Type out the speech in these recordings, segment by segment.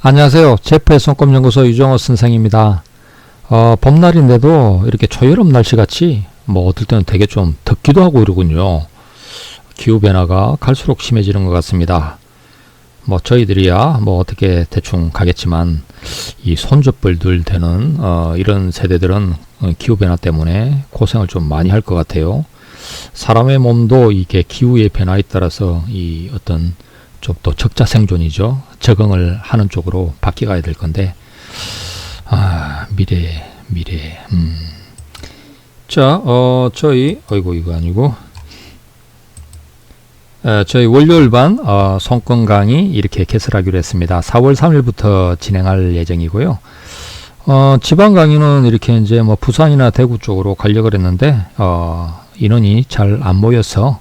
안녕하세요. 제프의 손꼽연구소 유정호 선생입니다. 봄날인데도 이렇게 초여름 날씨같이 어떨 때는 되게 좀 덥기도 하고 이러군요. 기후변화가 갈수록 심해지는 것 같습니다. 저희들이야 어떻게 대충 가겠지만 이 손주뻘들 되는 이런 세대들은 기후변화 때문에 고생을 좀 많이 할 것 같아요. 사람의 몸도 이게 기후의 변화에 따라서 이 어떤 좀 또 적자생존이죠. 적응을 하는 쪽으로 바뀌어가야 될 건데, 미래. 자, 저희, 이거 아니고, 저희 월요일반, 손권 강의 이렇게 개설하기로 했습니다. 4월 3일부터 진행할 예정이고요. 지방 강의는 이렇게 이제 부산이나 대구 쪽으로 가려고 했는데, 인원이 잘 안 모여서,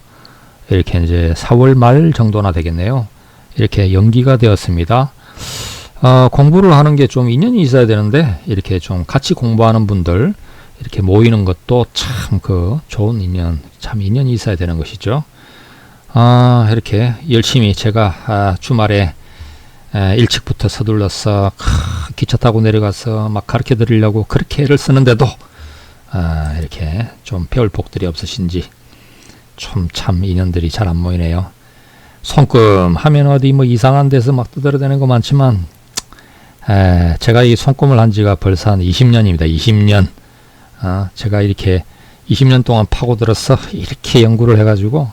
이렇게 이제 4월 말 정도나 되겠네요. 이렇게 연기가 되었습니다. 공부를 하는 게 좀 인연이 있어야 되는데 이렇게 좀 같이 공부하는 분들 이렇게 모이는 것도 참 좋은 인연, 참 인연이 있어야 되는 것이죠. 이렇게 열심히 제가 주말에 일찍부터 서둘러서 기차 타고 내려가서 막 가르쳐 드리려고 그렇게 애를 쓰는데도 이렇게 좀 배울 복들이 없으신지 참 인연들이 잘 안 모이네요. 손금 하면 어디 이상한 데서 막 두드러대는 거 많지만 제가 이 손금을 한 지가 벌써 한 20년입니다. 20년. 제가 이렇게 20년 동안 파고들어서 이렇게 연구를 해가지고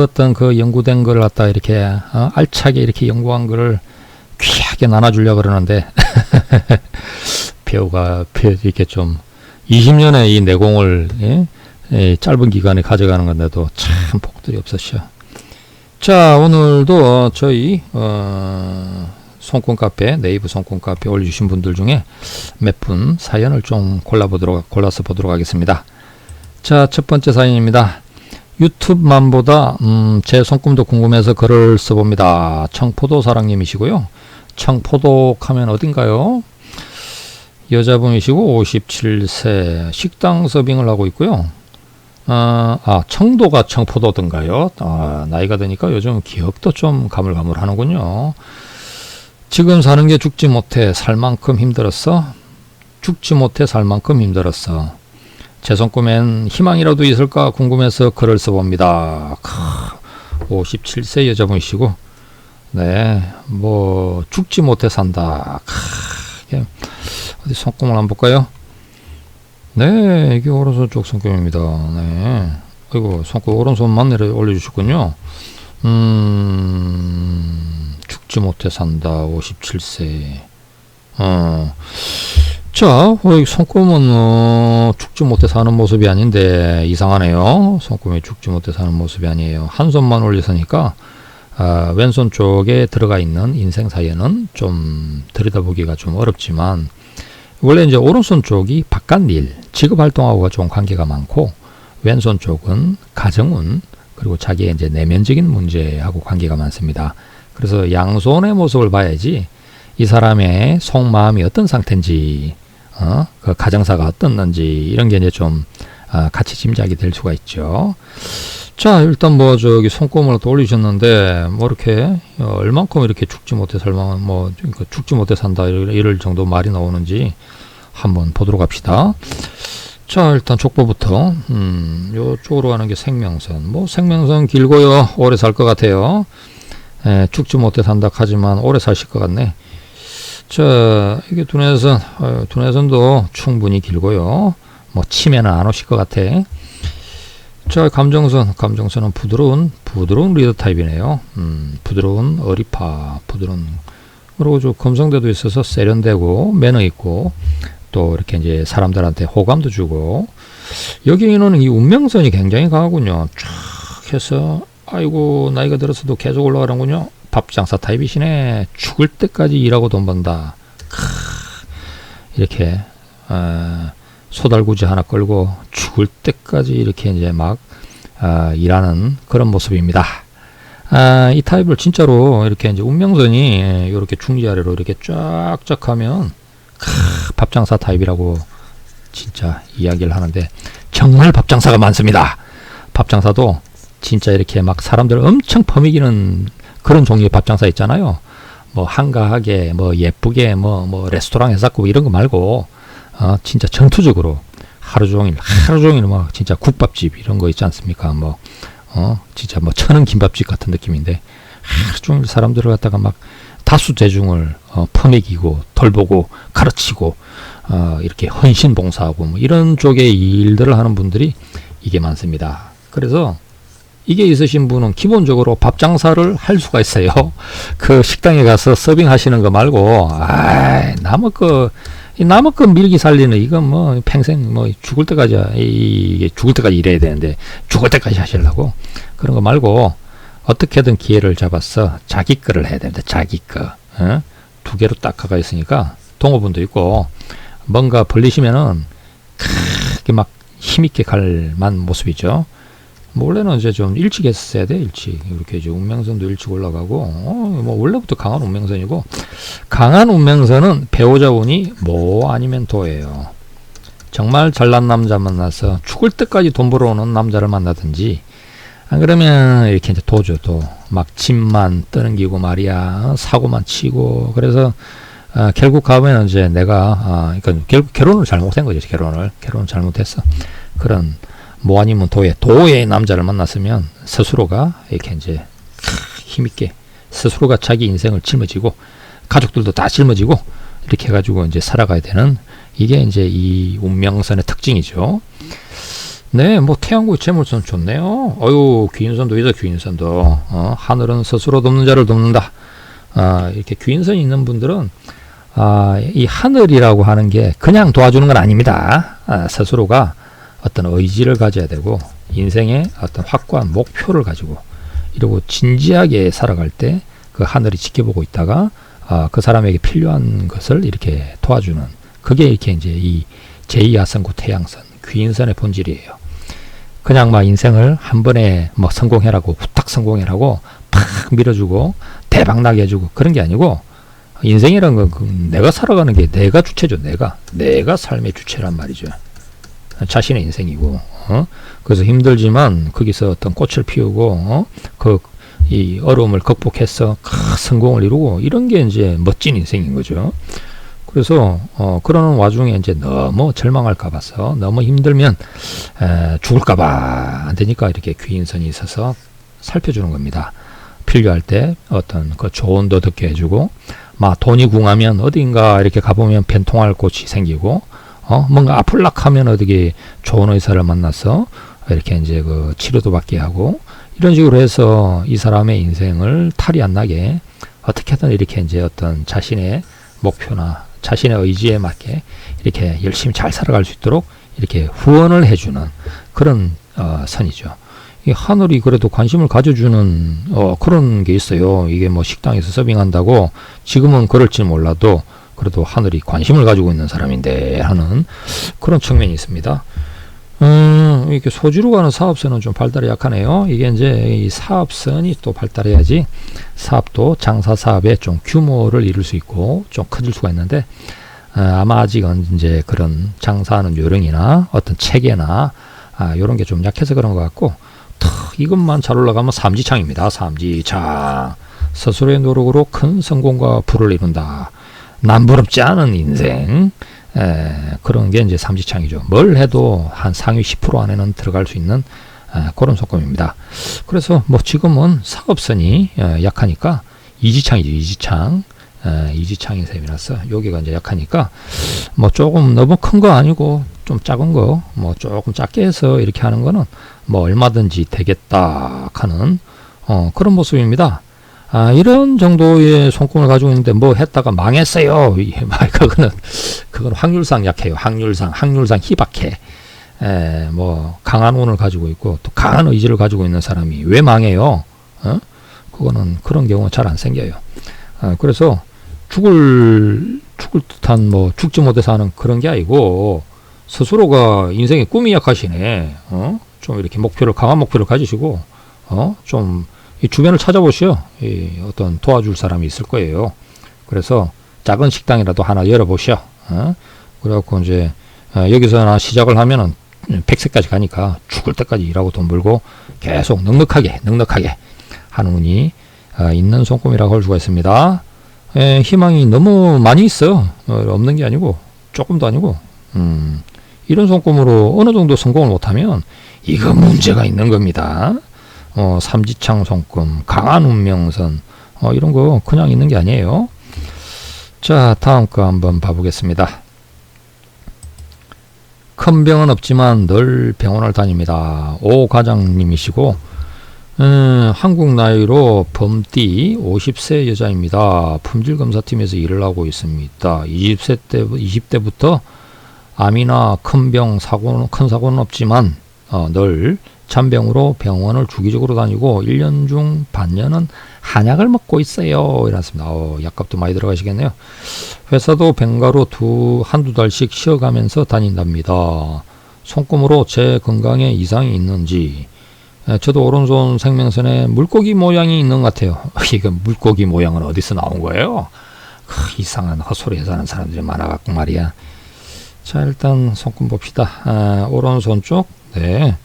어떤 연구된 걸 갖다 이렇게 알차게 이렇게 연구한 거를 귀하게 나눠주려고 그러는데 배우가 이렇게 좀 20년의 이 내공을 짧은 기간에 가져가는 건데도 참 복들이 없었죠. 자, 오늘도 저희 손권 카페, 네이버 손권 카페 올려주신 분들 중에 몇 분 사연을 좀 골라서 보도록 하겠습니다. 자, 첫 번째 사연입니다. 유튜브만보다 제 손금도 궁금해서 글을 써봅니다. 청포도 사랑님이시고요. 청포도 하면 어딘가요? 여자분이시고 57세 식당 서빙을 하고 있고요. 청도가 청포도던가요? 나이가 드니까 요즘 기억도 좀 가물가물하는군요. 지금 사는 게 죽지 못해 살 만큼 힘들었어. 제 손금엔 희망이라도 있을까 궁금해서 글을 써봅니다. 57세 여자분이시고, 네, 죽지 못해 산다. 어디 손금을 한번 볼까요? 네, 이게 오른손 쪽 손금입니다. 네. 아이고, 손금 오른손만 올려주셨군요. 죽지 못해 산다. 57세. 자, 손금은 죽지 못해 사는 모습이 아닌데 이상하네요. 손금이 죽지 못해 사는 모습이 아니에요. 한 손만 올려서니까 왼손 쪽에 들어가 있는 인생 사연은 좀 들여다보기가 좀 어렵지만 원래 이제 오른손 쪽이 바깥일, 직업 활동하고가 좀 관계가 많고 왼손 쪽은 가정운 그리고 자기의 이제 내면적인 문제하고 관계가 많습니다. 그래서 양손의 모습을 봐야지 이 사람의 속마음이 어떤 상태인지, 그 가정사가 어떻는지 이런 게 이제 좀 같이 짐작이 될 수가 있죠. 자, 일단 손금을 또 올리셨는데 이렇게 얼만큼 이렇게 죽지 못해 살만 죽지 못해 산다 이럴 정도 말이 나오는지 한번 보도록 합시다. 자, 일단 족보부터 요쪽으로 가는 게 생명선. 생명선 길고요. 오래 살 것 같아요. 죽지 못해 산다 하지만 오래 사실 것 같네. 자, 이게 두뇌선도 충분히 길고요. 치매는 안 오실 것 같아. 자, 감정선은 부드러운 리더 타입이네요. 부드러운 어리파, 그리고 좀 검성대도 있어서 세련되고 매너 있고 또 이렇게 이제 사람들한테 호감도 주고 여기는 이 운명선이 굉장히 강하군요. 쫙 해서 아이고 나이가 들어서도 계속 올라가는군요. 밥장사 타입이시네. 죽을 때까지 일하고 돈 번다. 이렇게 소달구지 하나 끌고 죽을 때까지 이렇게 이제 막 일하는 그런 모습입니다. 이 타입을 진짜로 이렇게 이제 운명선이 이렇게 중지 아래로 이렇게 쫙쫙 하면 밥장사 타입이라고 진짜 이야기를 하는데 정말 밥장사가 많습니다. 밥장사도 진짜 이렇게 막 사람들 엄청 퍼미기는 그런 종류의 밥장사 있잖아요. 뭐 한가하게 뭐 예쁘게 뭐 레스토랑 해갖고 이런 거 말고 진짜 전투적으로 하루 종일 막 진짜 국밥집 이런 거 있지 않습니까? 뭐 진짜 뭐 천은 김밥집 같은 느낌인데 하루 종일 사람들을 갖다가 막 다수 대중을 퍼먹이고 돌보고 가르치고 이렇게 헌신 봉사하고 뭐 이런 쪽의 일들을 하는 분들이 이게 많습니다. 그래서 이게 있으신 분은 기본적으로 밥 장사를 할 수가 있어요. 그 식당에 가서 서빙 하시는 거 말고 남의 거 밀기 살리는 이건 뭐 평생 뭐 죽을 때까지 이게 죽을 때까지 일해야 되는데 죽을 때까지 하시려고 그런 거 말고 어떻게든 기회를 잡아서 자기 거를 해야 됩니다. 자기 거. 두 개로 딱 가가 있으니까 동호분도 있고 뭔가 벌리시면은 크게 막 힘있게 갈 만 모습이죠. 뭐 원래는 이제 좀 일찍 했어야 돼. 일찍 이렇게 이제 운명선도 일찍 올라가고 뭐 원래부터 강한 운명선이고 강한 운명선은 배우자 운이 뭐 아니면 도예요. 정말 잘난 남자 만나서 죽을 때까지 돈 벌어오는 남자를 만나든지 안 그러면 이렇게 이제 도죠. 도 막 집만 떠넘기고 말이야 사고만 치고 그래서 결국 가면 이제 내가 그러니까 결국 결혼을 잘못한 거죠. 결혼을 잘못했어. 그런 뭐 아니면 도의 남자를 만났으면 스스로가 이렇게 이제 힘있게 스스로가 자기 인생을 짊어지고 가족들도 다 짊어지고 이렇게 해가지고 이제 살아가야 되는 이게 이제 이 운명선의 특징이죠. 네, 뭐 태양구 재물선 좋네요. 귀인선도 있어. 귀인선도 하늘은 스스로 돕는 자를 돕는다. 이렇게 귀인선이 있는 분들은 이 하늘이라고 하는 게 그냥 도와주는 건 아닙니다. 스스로가 어떤 의지를 가져야 되고 인생의 어떤 확고한 목표를 가지고 이러고 진지하게 살아갈 때 그 하늘이 지켜보고 있다가 그 사람에게 필요한 것을 이렇게 도와주는 그게 이렇게 이제 이 제2야성구 태양선 귀인선의 본질이에요. 그냥 막 인생을 한 번에 뭐 성공해라고 후딱 성공해라고 팍 밀어주고 대박 나게 해주고 그런 게 아니고 인생이라는 건 내가 살아가는 게 내가 주체죠. 내가 삶의 주체란 말이죠. 자신의 인생이고 그래서 힘들지만 거기서 어떤 꽃을 피우고 이 어려움을 극복해서 성공을 이루고 이런 게 이제 멋진 인생인 거죠. 그래서 그러는 와중에 이제 너무 절망할까 봐서 너무 힘들면 죽을까 봐 안 되니까 이렇게 귀인선이 있어서 살펴주는 겁니다. 필요할 때 어떤 그 조언도 듣게 해주고 막 돈이 궁하면 어딘가 이렇게 가보면 변통할 곳이 생기고 뭔가 아플락 하면 어떻게 좋은 의사를 만나서 이렇게 이제 그 치료도 받게 하고 이런 식으로 해서 이 사람의 인생을 탈이 안 나게 어떻게든 이렇게 이제 어떤 자신의 목표나 자신의 의지에 맞게 이렇게 열심히 잘 살아갈 수 있도록 이렇게 후원을 해주는 그런 선이죠. 이 하늘이 그래도 관심을 가져주는 그런 게 있어요. 이게 뭐 식당에서 서빙한다고 지금은 그럴지 몰라도 그래도 하늘이 관심을 가지고 있는 사람인데 하는 그런 측면이 있습니다. 이렇게 소지로 가는 사업선은 좀 발달이 약하네요. 이게 이제 이 사업선이 또 발달해야지 사업도 장사 사업에 좀 규모를 이룰 수 있고 좀 커질 수가 있는데 아마 아직은 이제 그런 장사하는 요령이나 어떤 체계나 요런 게 좀 약해서 그런 것 같고 이것만 잘 올라가면 삼지창입니다. 삼지창 스스로의 노력으로 큰 성공과 부를 이룬다. 남부럽지 않은 인생 그런 게 이제 삼지창이죠. 뭘 해도 한 상위 10% 안에는 들어갈 수 있는 그런 소금입니다. 그래서 뭐 지금은 사업선이 약하니까 이지창이죠. 이지창인 셈이라서 여기가 이제 약하니까 뭐 조금 너무 큰 거 아니고 좀 작은 거 뭐 조금 작게 해서 이렇게 하는 거는 뭐 얼마든지 되겠다 하는 그런 모습입니다. 이런 정도의 손금을 가지고 있는데 뭐 했다가 망했어요. 그건 확률상 약해요. 확률상 희박해. 뭐 강한 운을 가지고 있고 또 강한 의지를 가지고 있는 사람이 왜 망해요? 그거는 그런 경우는 잘 안 생겨요. 그래서 죽을 듯한 뭐 죽지 못해서 하는 그런 게 아니고 스스로가 인생의 꿈이 약하시네. 좀 이렇게 강한 목표를 가지시고 좀 이 주변을 찾아보시오. 어떤 도와줄 사람이 있을 거예요. 그래서 작은 식당이라도 하나 열어보시오. 그래갖고 이제 여기서 시작을 하면은 100세까지 가니까 죽을 때까지 일하고 돈 벌고 계속 넉넉하게 하는 운이 있는 손금이라고 할 수가 있습니다. 희망이 너무 많이 있어. 없는 게 아니고 조금도 아니고 이런 손금으로 어느 정도 성공을 못하면 이거 문제가 있는 겁니다. 삼지창 손금, 강한 운명선 이런 거 그냥 있는 게 아니에요. 자, 다음 거 한번 봐보겠습니다. 큰 병은 없지만 늘 병원을 다닙니다. 오 과장님이시고 한국 나이로 범띠 50세 여자입니다. 품질검사팀에서 일을 하고 있습니다. 20대부터 암이나 큰 사고는 없지만 늘 잔병으로 병원을 주기적으로 다니고 1년 중 반년은 한약을 먹고 있어요. 이랬습니다. 약값도 많이 들어가시겠네요. 회사도 병가로 한두 달씩 쉬어가면서 다닌답니다. 손금으로 제 건강에 이상이 있는지 저도 오른손 생명선에 물고기 모양이 있는 것 같아요. 이거 물고기 모양은 어디서 나온 거예요? 이상한 헛소리 하는 사람들이 많아갖고 말이야. 자, 일단 손금 봅시다. 오른손 쪽. 네.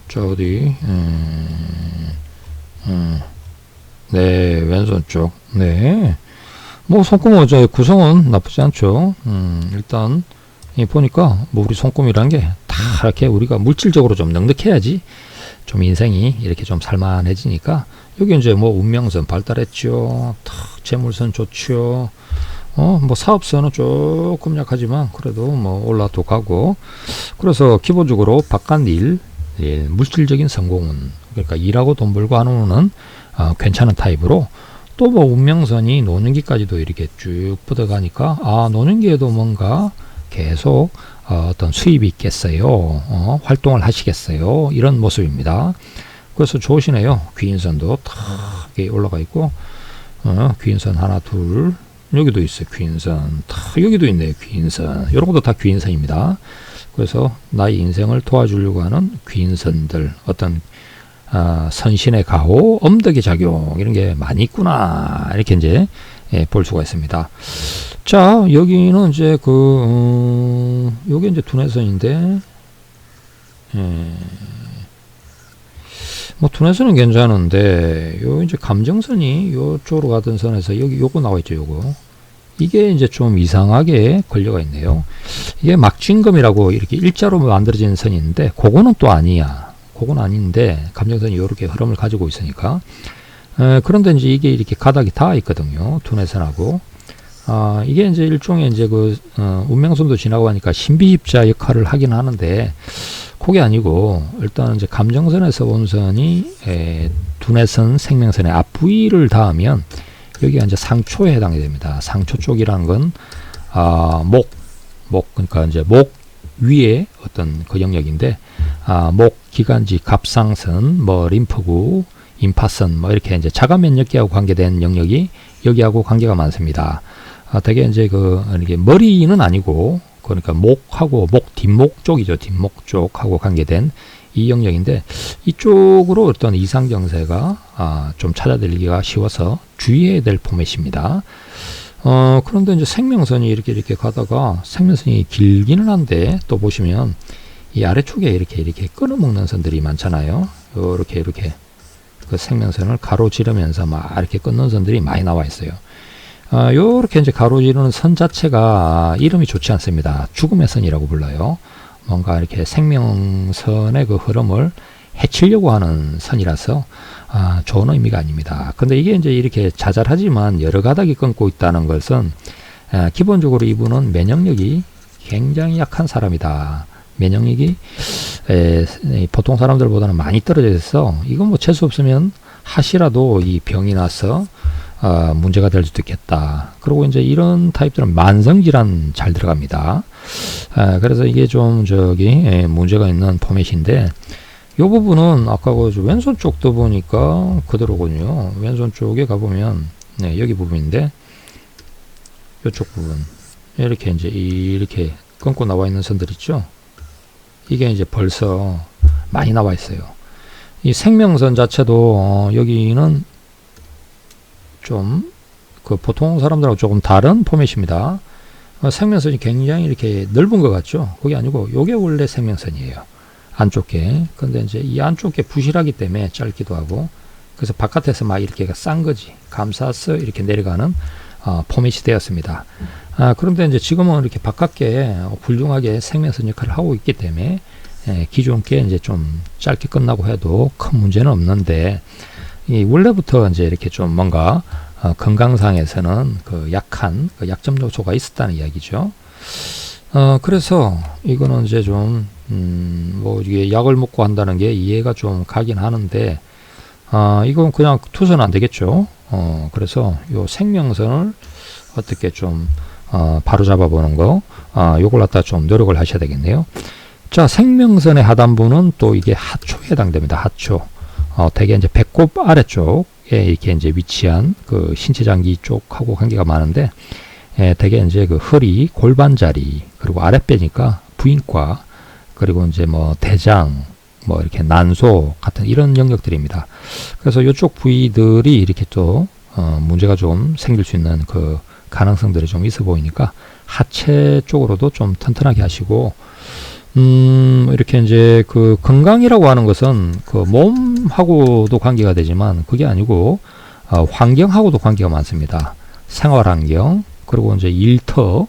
저 어디? 네, 왼손 쪽. 네. 뭐 손금 구성은 나쁘지 않죠. 일단 보니까 뭐 우리 손금이란 게 다 이렇게 우리가 물질적으로 좀 넉넉해야지 좀 인생이 이렇게 좀 살만해지니까 여기 이제 뭐 운명선 발달했죠. 재물선 좋죠. 뭐 사업선은 조금 약하지만 그래도 뭐 올라도 가고 그래서 기본적으로 바깥 일, 물질적인 성공은 그러니까 일하고 돈 벌고 하는 거는 괜찮은 타입으로 또 뭐 운명선이 노년기까지도 이렇게 쭉 뻗어가니까 노년기에도 뭔가 계속 어떤 수입이 있겠어요. 활동을 하시겠어요. 이런 모습입니다. 그래서 좋으시네요. 귀인선도 탁 올라가 있고 귀인선 하나 둘 여기도 있어요. 귀인선 여기도 있네요. 귀인선 이런 것도 다 귀인선입니다. 그래서 나의 인생을 도와주려고 하는 귀인선들 어떤 선신의 가호, 엄덕의 작용 이런 게 많이 있구나 이렇게 이제 볼 수가 있습니다. 자, 여기는 이제 요게 이제 두뇌선인데, 뭐 두뇌선은 괜찮은데, 요 이제 감정선이 요쪽으로 가던 선에서 요거 나와 있죠, 요거. 이게 이제 좀 이상하게 걸려가 있네요. 이게 막진검이라고 이렇게 일자로 만들어진 선이 있는데, 그거는 또 아니야. 그건 아닌데, 감정선이 요렇게 흐름을 가지고 있으니까. 그런데 이제 이게 이렇게 가닥이 다 있거든요. 두뇌선하고. 이게 이제 일종의 이제 운명선도 지나고 하니까 신비입자 역할을 하긴 하는데, 그게 아니고, 일단 이제 감정선에서 온 선이, 두뇌선 생명선의 앞부위를 닿으면, 여기가 이제 상초에 해당이 됩니다. 상초 쪽이라는 건, 그러니까 이제 목 위에 어떤 그 영역인데, 목, 기관지, 갑상선, 뭐, 림프구, 임파선, 뭐, 이렇게 이제 자가 면역계하고 관계된 영역이 여기하고 관계가 많습니다. 되게 이제 이게 머리는 아니고, 그러니까 목하고 목 뒷목 쪽이죠. 뒷목 쪽하고 관계된 이 영역인데, 이쪽으로 어떤 이상 정세가 좀 찾아들기가 쉬워서 주의해야 될 포맷입니다. 그런데 이제 생명선이 이렇게 가다가 생명선이 길기는 한데, 또 보시면 이 아래쪽에 이렇게 끊어먹는 선들이 많잖아요. 이렇게 그 생명선을 가로지르면서 막 이렇게 끊는 선들이 많이 나와 있어요. 요렇게 이제 가로지르는 선 자체가 이름이 좋지 않습니다. 죽음의 선이라고 불러요. 뭔가 이렇게 생명선의 그 흐름을 해치려고 하는 선이라서 좋은 의미가 아닙니다. 근데 이게 이제 이렇게 자잘하지만 여러 가닥이 끊고 있다는 것은 기본적으로 이분은 면역력이 굉장히 약한 사람이다. 면역력이 보통 사람들보다는 많이 떨어져 있어. 이건 뭐 재수 없으면 하시라도 이 병이 나서 문제가 될 수도 있겠다. 그리고 이제 이런 타입들은 만성질환 잘 들어갑니다. 그래서 이게 좀 문제가 있는 포맷인데, 이 부분은 아까 그 왼손 쪽도 보니까 그대로군요. 왼손 쪽에 가보면, 여기 부분인데, 이쪽 부분. 이렇게 이제 이렇게 끊고 나와 있는 선들 있죠? 이게 이제 벌써 많이 나와 있어요. 이 생명선 자체도, 여기는 좀 보통 사람들하고 조금 다른 포맷입니다. 생명선이 굉장히 이렇게 넓은 것 같죠? 그게 아니고 요게 원래 생명선이에요. 안쪽에. 근데 이제 이 안쪽에 부실하기 때문에 짧기도 하고 그래서 바깥에서 막 이렇게 싼 거지. 감싸서 이렇게 내려가는 포맷이 되었습니다. 그런데 이제 지금은 이렇게 바깥에 훌륭하게 생명선 역할을 하고 있기 때문에 기존 게 이제 좀 짧게 끝나고 해도 큰 문제는 없는데, 원래부터 이제 이렇게 좀 뭔가 건강상에서는 그 약한 그 약점 요소가 있었다는 이야기죠. 그래서 이거는 이제 좀 뭐 이게 약을 먹고 한다는 게 이해가 좀 가긴 하는데, 이건 그냥 투서는 안 되겠죠. 그래서 요 생명선을 어떻게 좀 바로 잡아보는 거, 요걸 갖다 좀 노력을 하셔야 되겠네요. 자, 생명선의 하단부는 또 이게 하초에 해당됩니다. 하초. 대개 이제 배꼽 아래쪽에 이렇게 이제 위치한 그 신체 장기 쪽하고 관계가 많은데, 대개 이제 그 허리, 골반 자리, 그리고 아랫배니까 부인과, 그리고 이제 뭐 대장, 뭐 이렇게 난소 같은 이런 영역들입니다. 그래서 이쪽 부위들이 이렇게 또 문제가 좀 생길 수 있는 그 가능성들이 좀 있어 보이니까 하체 쪽으로도 좀 튼튼하게 하시고, 이렇게 이제 그 건강이라고 하는 것은 그 몸하고도 관계가 되지만 그게 아니고 환경하고도 관계가 많습니다. 생활 환경, 그리고 이제 일터,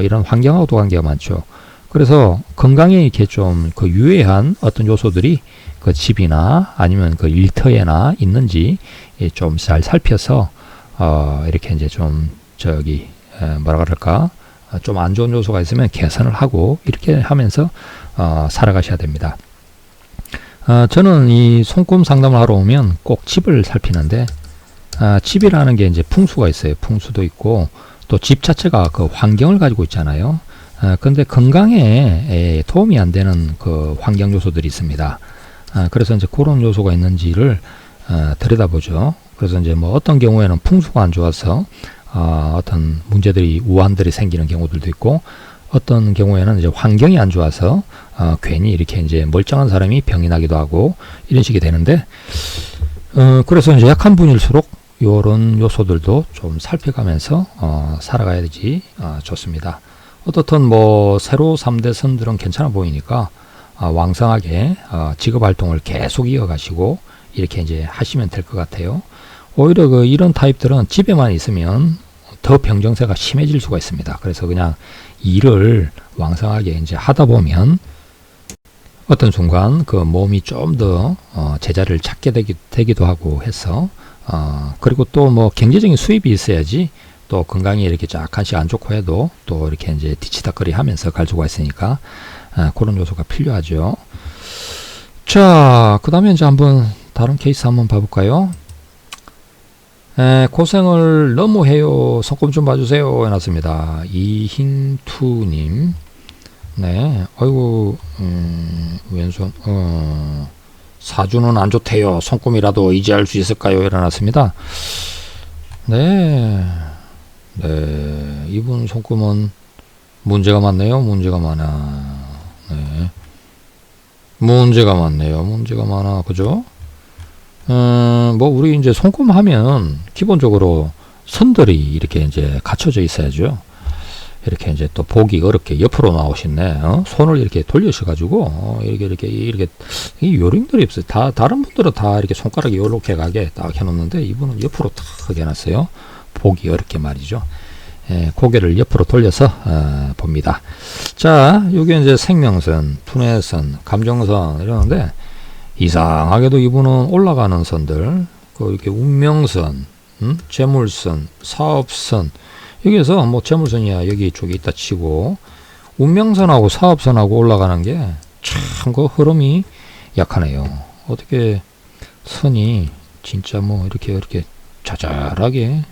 이런 환경하고도 관계가 많죠. 그래서 건강에 이렇게 좀 그 유해한 어떤 요소들이 그 집이나 아니면 그 일터에나 있는지 좀 잘 살펴서 이렇게 이제 좀 저기 뭐라 그럴까, 좀 안 좋은 요소가 있으면 개선을 하고 이렇게 하면서 살아가셔야 됩니다. 저는 이 손금 상담을 하러 오면 꼭 집을 살피는데, 집이라는 게 이제 풍수가 있어요. 풍수도 있고 또 집 자체가 그 환경을 가지고 있잖아요. 근데 건강에 도움이 안 되는 그 환경 요소들이 있습니다. 그래서 이제 그런 요소가 있는지를 들여다보죠. 그래서 이제 뭐 어떤 경우에는 풍수가 안 좋아서 어떤 문제들이, 우환들이 생기는 경우들도 있고, 어떤 경우에는 이제 환경이 안 좋아서 괜히 이렇게 이제 멀쩡한 사람이 병이 나기도 하고 이런 식이 되는데, 그래서 이제 약한 분일수록 이런 요소들도 좀 살펴가면서 살아가야지 좋습니다. 어떻든 뭐 세로 3대 선들은 괜찮아 보이니까 왕성하게 직업 활동을 계속 이어가시고 이렇게 이제 하시면 될 것 같아요. 오히려 그 이런 타입들은 집에만 있으면 더 병정세가 심해질 수가 있습니다. 그래서 그냥 일을 왕성하게 이제 하다 보면 어떤 순간 그 몸이 좀 더 제자리를 찾게 되기도 하고 해서, 그리고 또 뭐 경제적인 수입이 있어야지 또 건강이 이렇게 약간씩 안 좋고 해도 또 이렇게 이제 뒤치다거리 하면서 갈 수가 있으니까 그런 요소가 필요하죠. 자, 그 다음에 이제 한번 다른 케이스 한번 봐볼까요? 고생을 너무 해요. 손금 좀 봐주세요. 해놨습니다. 이흰투님. 네, 아이고, 왼손, 사주는 안 좋대요. 손금이라도 이지할 수 있을까요? 해놨습니다. 네, 이분 손금은 문제가 많네요. 문제가 많아. 네, 문제가 많네요. 문제가 많아. 그죠? 뭐 우리 이제 손금 하면 기본적으로 선들이 이렇게 이제 갖춰져 있어야죠. 이렇게 이제 또 보기 어렵게 옆으로 나오시네. 손을 이렇게 돌리셔가지고 이렇게 이 요령들이 없어요. 다른 분들은 다 이렇게 손가락이 이렇게 가게 딱 해놓는데 이분은 옆으로 탁 해놨어요. 보기 어렵게 말이죠. 고개를 옆으로 돌려서 봅니다. 자, 요게 이제 생명선, 분해선, 감정선 이러는데, 이상하게도 이분은 올라가는 선들, 이렇게 운명선, 재물선, 사업선, 여기에서 뭐 재물선이야 여기 쪽에 있다 치고, 운명선하고 사업선하고 올라가는 게 참 그 흐름이 약하네요. 어떻게 선이 진짜 뭐 이렇게 자잘하게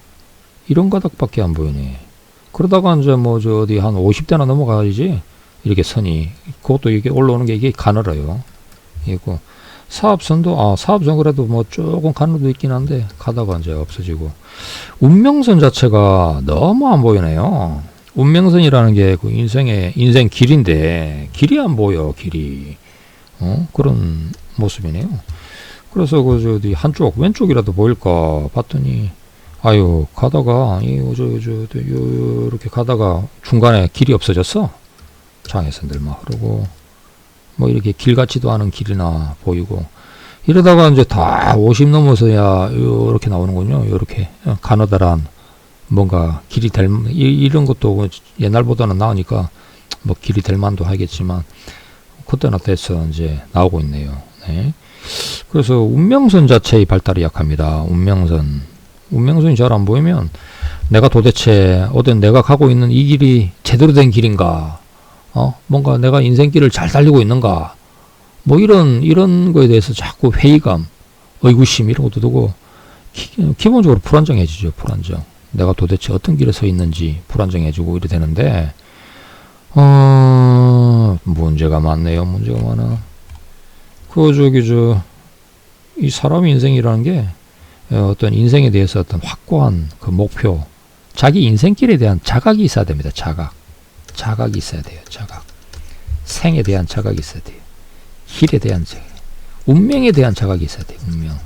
이런 가닥밖에 안 보이네. 그러다가 이제 뭐 저 어디 한 50대나 넘어가야지 이렇게 선이, 그것도 이게 올라오는 게 이게 가늘어요. 이거 사업선도 사업선 그래도 뭐 조금 가늘도 있긴 한데 가다가 이제 없어지고, 운명선 자체가 너무 안 보이네요. 운명선이라는 게 그 인생 길인데 길이 안 보여. 길이 그런 모습이네요. 그래서 그 저기 한쪽 왼쪽이라도 보일까 봤더니 아유 가다가 이렇게 가다가 중간에 길이 없어졌어. 장애선들만 흐르고 뭐 이렇게 길 같지도 않은 길이나 보이고, 이러다가 이제 다 50 넘어서야 이렇게 나오는군요. 이렇게 가느다란 뭔가 길이 이런 것도 옛날보다는 나으니까 뭐 길이 될 만도 하겠지만 그때나 돼서 이제 나오고 있네요. 네. 그래서 운명선 자체의 발달이 약합니다. 운명선이 잘 안 보이면 내가 도대체 내가 가고 있는 이 길이 제대로 된 길인가? 뭔가 내가 인생길을 잘 달리고 있는가? 뭐 이런 거에 대해서 자꾸 회의감, 의구심 이런 것도 들고 기본적으로 불안정해지죠. 불안정. 내가 도대체 어떤 길에 서 있는지 불안정해지고 이래 되는데 문제가 많네요. 문제가 많아. 이 사람 인생이라는 게 어떤 인생에 대해서 어떤 확고한 그 목표, 자기 인생길에 대한 자각이 있어야 됩니다. 자각이 있어야 돼요. 생에 대한 자각이 있어야 돼요. 길에 대한 자각, 운명에 대한 자각이 있어야 돼요. 운명.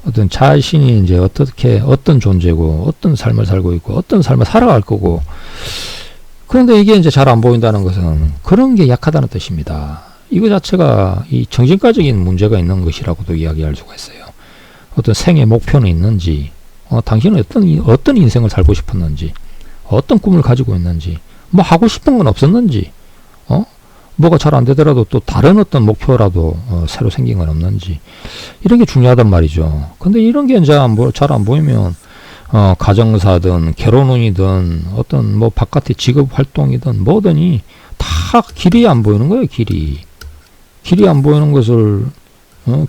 어떤 자신이 이제 어떤 존재고, 어떤 삶을 살고 있고, 어떤 삶을 살아갈 거고. 그런데 이게 이제 잘 안 보인다는 것은 그런 게 약하다는 뜻입니다. 이거 자체가 이 정신과적인 문제가 있는 것이라고도 이야기할 수가 있어요. 어떤 생의 목표는 있는지, 당신은 어떤 인생을 살고 싶었는지, 어떤 꿈을 가지고 있는지, 뭐 하고 싶은 건 없었는지, 뭐가 잘 안 되더라도 또 다른 어떤 목표라도 새로 생긴 건 없는지, 이런 게 중요하단 말이죠. 근데 이런 게 이제 잘 안 보이면 가정사든 결혼운이든 어떤 뭐 바깥의 직업 활동이든 뭐든이 다 길이 안 보이는 거예요. 길이 안 보이는 것을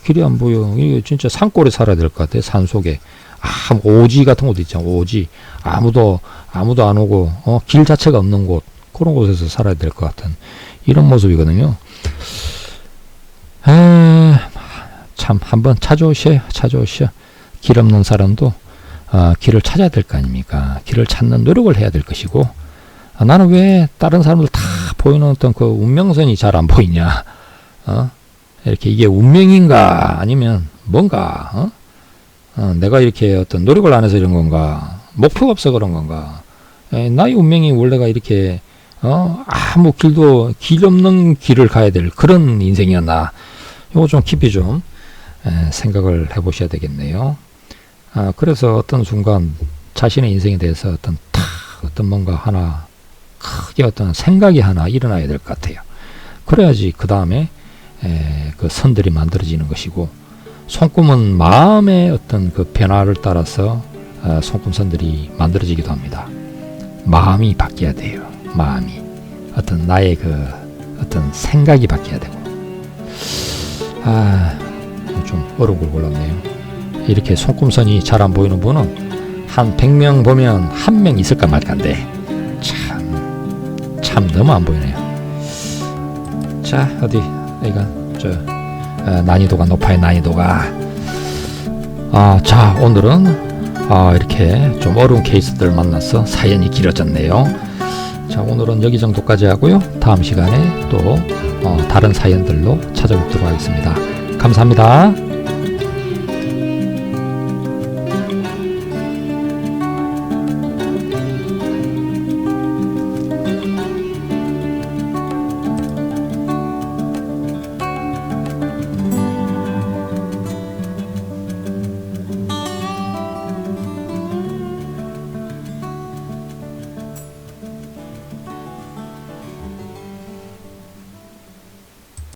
길이 안 보여. 이게 진짜 산골에 살아야 될 것 같아요. 산 속에 오지 같은 곳 있잖아. 오지 아무도 안 오고 길 자체가 없는 곳, 그런 곳에서 살아야 될 것 같은 이런 모습이거든요. 참 한번 찾아오셔. 길 없는 사람도 길을 찾아야 될 거 아닙니까? 길을 찾는 노력을 해야 될 것이고, 나는 왜 다른 사람들 다 보이는 어떤 그 운명선이 잘 안 보이냐? 이렇게 이게 운명인가 아니면 뭔가? 내가 이렇게 어떤 노력을 안 해서 이런 건가? 목표가 없어 그런 건가? 나의 운명이 원래가 이렇게 아무 길 없는 길을 가야 될 그런 인생이었나? 이거 좀 깊이 좀 생각을 해보셔야 되겠네요. 그래서 어떤 순간 자신의 인생에 대해서 어떤 뭔가 하나 크게 어떤 생각이 하나 일어나야 될 것 같아요. 그래야지 그 다음에 그 선들이 만들어지는 것이고, 손꿈은 마음의 어떤 그 변화를 따라서 손꿈선들이 만들어지기도 합니다. 마음이 바뀌어야 돼요. 마음이 어떤 나의 그 어떤 생각이 바뀌어야 되고. 좀 어려운 걸 골랐네요. 이렇게 손꿈선이 잘 안 보이는 분은 한 100명 보면 1명 있을까 말까인데 참 너무 안 보이네요. 자, 난이도가 높아요. 난이도가. 자, 오늘은 이렇게 좀 어려운 케이스들 만나서 사연이 길어졌네요. 자, 오늘은 여기 정도까지 하고요. 다음 시간에 또 다른 사연들로 찾아뵙도록 하겠습니다. 감사합니다.